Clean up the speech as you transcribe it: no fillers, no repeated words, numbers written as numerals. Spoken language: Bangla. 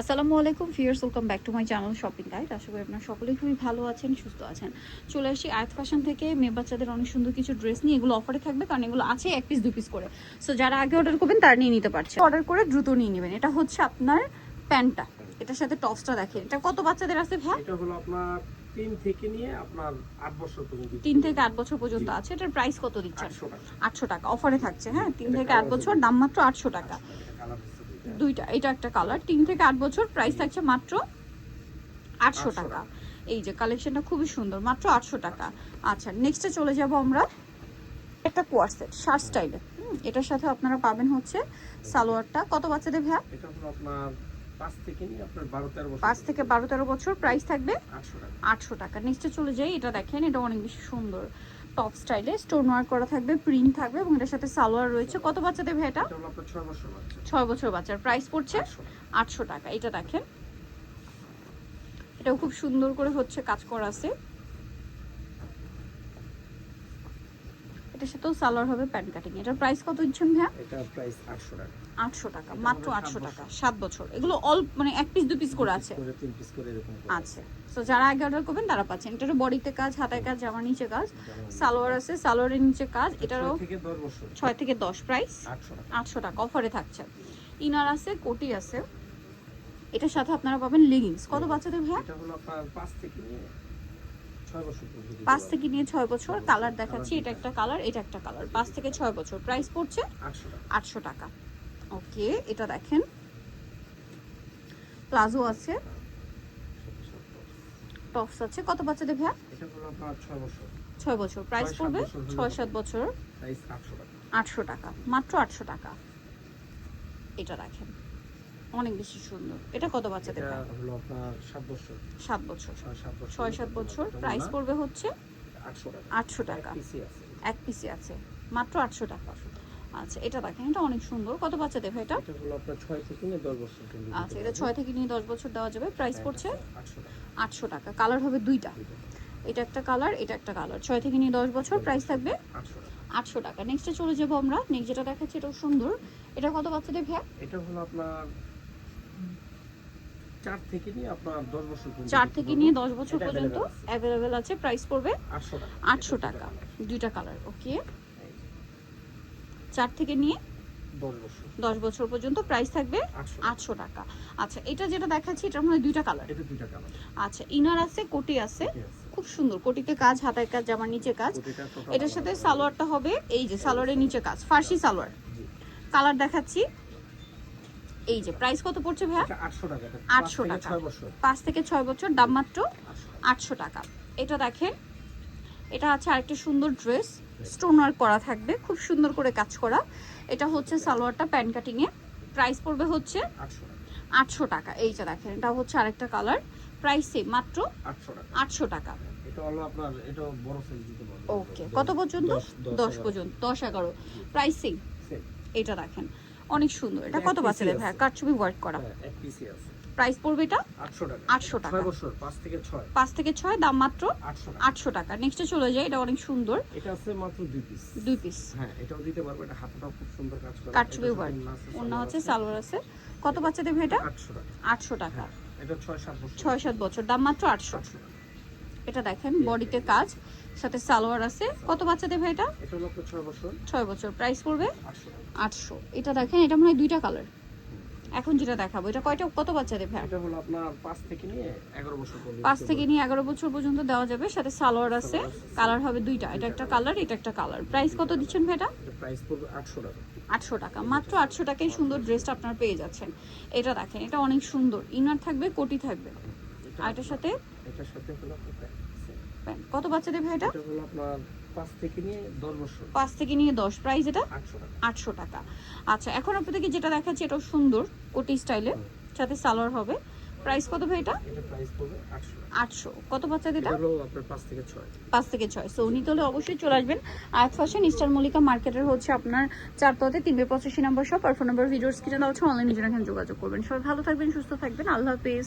আসসালামু আলাইকুম viewers, welcome back to my channel shopping guide. আশা করি আপনারা সকলেই খুবই ভালো আছেন, সুস্থ আছেন। চলে আসি আয়াত ফ্যাশন থেকে মেয়ে বাচ্চাদের অনেক সুন্দর কিছু ড্রেস নিয়ে। এগুলো অফারে থাকবে কারণ এগুলো আছে 1 পিস 2 পিস করে। সো যারা আগে অর্ডার করবেন তারা নিয়ে নিতে পারছে, অর্ডার করে দ্রুত নিয়ে নেবেন। এটা হচ্ছে আপনার প্যান্টটা, এটার সাথে টপসটা দেখেন। এটা কত বাচ্চাদের আছে ভাই? এটা হলো আপনার 3 থেকে নিয়ে আপনার 8 বছর পর্যন্ত। 3 থেকে 8 বছর পর্যন্ত আছে। এটার প্রাইস কত দিচ্ছেন? 800 টাকা অফারে থাকছে। হ্যাঁ, 3 থেকে 8 বছর, দাম মাত্র 800 টাকা। দুইটা, এটা একটা কালার। 3 থেকে 8 বছর, প্রাইস থাকছে মাত্র 800 টাকা। এই যে কালেকশনটা খুবই সুন্দর, মাত্র 800 টাকা। আচ্ছা, নেক্সটে চলে যাব আমরা। একটা কোয়ার সেট শার্ট স্টাইলে, এটার সাথে আপনারা পাবেন হচ্ছে সালোয়ারটা। কত বাচ্চাদের ভাইয়া? এটা হলো আপনার 5 থেকে নিয়ে আপনার 12-13 বছর। 5 থেকে 12-13 বছর, প্রাইস থাকবে 800 টাকা। 800 টাকা। নেক্সটে চলে যাই। এটা দেখেন, এটা অনেক বেশি সুন্দর, টপ স্টাইলে স্টোন ওয়ার্ক করা থাকবে, প্রিন্ট থাকবে এবং এটার সাথে সালোয়ার রয়েছে। কত বাচ্চাদের ভাই এটা? এটা হলো আপনার 6 বছর বাচ্চা। 6 বছর বাচ্চার, প্রাইস পড়ছে 800 টাকা। এটা দেখেন, এটাও খুব সুন্দর করে হচ্ছে কাজ করা আছে। এটার সাথেও সালোয়ার হবে প্যান্ট কাটিং। এটার প্রাইস কত দিচ্ছেন ভাইয়া? এটা প্রাইস 800 টাকা। 800 টাকা, মাত্র 800 টাকা। 7 বছর। এগুলো অল মানে 1 পিস 2 পিস করে আছে, 3 পিস করে এরকম করে আচ্ছা। সো যারা আগে অর্ডার করবেন তারা পাচ্ছেন। এটারও বডিতে কাজ, হাতায় কাজ, জামার নিচে কাজ, সালোয়ার আছে, সালোয়ারের নিচে কাজ। এটারও 6 থেকে 10 বছর। 6 থেকে 10, প্রাইস 800 টাকা। 800 টাকা অফারে থাকছে। ইনার আছে, কোটি আছে। এটার সাথে আপনারা পাবেন লেগিংস। কত বাচ্চাদের ভাইয়া? এটা হলো আপনার 5 থেকে নিয়ে 6 বছর পর্যন্ত। 5 থেকে নিয়ে 6 বছর। কালার দেখাচ্ছি, এটা একটা কালার, এটা একটা কালার। 5 থেকে 6 বছর, প্রাইস পড়ছে 800 টাকা। 800 টাকা। ওকে, এটা দেখেন, প্লাজো আছে, টপস আছে। কত বাচ্চাদের ভাইয়া? এটা হলো আপনার 6 বছর। 6 বছর, প্রাইস 6-7 পড়বে বছর হলে 6-7 বছর, প্রাইস 800 টাকা। 800 টাকা, মাত্র 800 টাকা। এটা দেখেন, অনেক বেশি সুন্দর। এটা কত বাচ্চাদের এটা ভাইয়া? হলো আপনার 7 বছর। 7 বছর, 6-7 বছর। 6-7 বছর, প্রাইস পড়বে হচ্ছে 800 টাকা। 800 টাকা। পিসি আছে। এক পিসে আছে, মাত্র 800 টাকা। আচ্ছা, এটা দেখেন, এটা অনেক সুন্দর। কত বাচ্চাদের ভাই এটা? এটা হলো আপনার 6 থেকে নিয়ে 10 বছর পর্যন্ত। আচ্ছা, এটা 6 থেকে নিয়ে 10 বছর দেওয়া যাবে। প্রাইস পড়ছে 800 টাকা। 800 টাকা। কালার হবে দুইটা, এটা একটা কালার, এটা একটা কালার। 6 থেকে নিয়ে 10 বছর, প্রাইস থাকবে 800 টাকা। 800 টাকা। নেক্সটে চলে যাবো আমরা। নেক্সট যেটা দেখাচ্ছি এটাও সুন্দর। এটা কত বাচ্চাদের ভাইয়া? এটা হলো আপনার 4 থেকে নিয়ে আপনার 10 বছর পর্যন্ত। 4 থেকে নিয়ে 10 বছর এটা পর্যন্ত available আছে। অ্যাভেলেবেল আছে। প্রাইস পড়বে 800 টাকা। 800 টাকা। দুইটা কালার। ওকে, 4 থেকে নিয়ে 10 বছর। 10 বছর পর্যন্ত, প্রাইস থাকবে 800 টাকা। আচ্ছা, এটা যেটা দেখাচ্ছি এটার মধ্যে দুইটা কালার। এটা দুইটা কালার। আচ্ছা, ইনার আছে, কোটি আছে, খুব সুন্দর। কোটিতে কাজ, হাতায় কাজ, জামার নিচে কাজ। এটার সাথে সালোয়ারটা হবে এই যে সালোয়ারের নিচে কাজ, ফার্সি সালোয়ার। কালার দেখাচ্ছি, এই যে প্রাইস কত পড়ছে ভাইয়া? এটা 800 টাকা। 800 টাকা। 6 বছর। 5 থেকে 6 বছর, দাম মাত্র 800 টাকা। এটা দেখেন, এটা আছে আরেকটা সুন্দর ড্রেস, স্টোন ওয়ার্ক করা থাকবে, খুব সুন্দর করে কাজ করা। এটা হচ্ছে সালোয়ারটা প্যান্ট কাটিং এ, প্রাইস পড়বে হচ্ছে 800 টাকা। 800 টাকা। এইটা দেখেন, এটা হচ্ছে আরেকটা কালার, প্রাইস সেম, মাত্র 800 টাকা। 800 টাকা। এটা হলো আপনার এটা বড় সাইজ দিতে পারবেন। ওকে, কত পর্যন্ত? 10 পর্যন্ত, 10-11, প্রাইস সেম। এটা দেখেন, অনেক সুন্দর। এটা কত বাচ্চাদের ভাইয়া? কারচুপি ওয়ার্ক করা, এক পিসি আছে। প্রাইস পড়বে এটা 800 টাকা। 800 টাকা। 6 বছর, 5 থেকে 6। 5 থেকে 6, দাম মাত্র 800 টাকা। 800 টাকা। নেক্সটে চলে যায়, এটা অনেক সুন্দর, এটা আছে মাত্র 2 পিস। 2 পিস, হ্যাঁ, এটাও দিতে পারবো। এটা হাতাটাও খুব সুন্দর কাজ করা। কারচুপি ওয়ার্ক, অন্য হচ্ছে সালোয়ার আছে। কত বাচ্চাদের ভাই এটা? 800 টাকা। 800 টাকা। এটা 6-7 বছর। 6-7 বছর, দাম মাত্র 800। এটা দেখেন, বডিতে কাজ, সাথে সালোয়ার আছে। কত বাচ্চাদের ভাই এটা? এটা হলো আপনার 6 বছর। 6 বছর, প্রাইস পড়বে 800 টাকা। 800। এটা দেখেন, এটা মনে হয় দুইটা কালার। এখন যেটা দেখাবো এটা কয়টা, কত বাচ্চাদের ভাই? এটা হলো আপনার 5 থেকে নিয়ে 11 বছর পর্যন্ত। 5 থেকে নিয়ে 11 বছর পর্যন্ত দেওয়া যাবে। সাথে সালোয়ার আছে, কালার হবে দুইটা, এটা একটা কালার, এটা একটা কালার। প্রাইস কত দিচ্ছেন ভাই এটা? এটা প্রাইস পড়বে 800 টাকা। 800 টাকা, মাত্র 800 টাকায় সুন্দর ড্রেসটা আপনারা পেয়ে যাচ্ছেন। এটা দেখেন, এটা অনেক সুন্দর, ইনার থাকবে, কোটি থাকবে, আর এটার সাথে এটার সাথে হলো আপনার প্যান্ট। কত বাচ্চাদের ভাই এটা? এটা হলো আপনার 5 থেকে নিয়ে 10 বছর। 5 থেকে নিয়ে 10, প্রাইস এটা 800 টাকা। 800 টাকা। আচ্ছা, এখন আপনাদেরকে যেটা দেখাচ্ছি এটাও সুন্দর, কোটি স্টাইলে, সাথে সালোয়ার হবে। প্রাইস কত ভাই এটা? এটা প্রাইস পড়বে 800 টাকা। 800। কত বাচ্চাদের এটা? এটা হলো আপনার 5 থেকে 6। 5 থেকে 6। সো নিতে হলে অবশ্যই চলে আসবেন আয়াত ফ্যাশন, ইস্টার মল্লিকা মার্কেটের হচ্ছে আপনার 4 তলাতে 385 নম্বর শপ। আর ফোন নাম্বার ভিডিওর স্ক্রিনে দেওয়া হচ্ছে, অনলাইনে জন্য এখানে যোগাযোগ করবেন। সবাই ভালো থাকবেন, সুস্থ থাকবেন, আল্লাহ হাফেজ।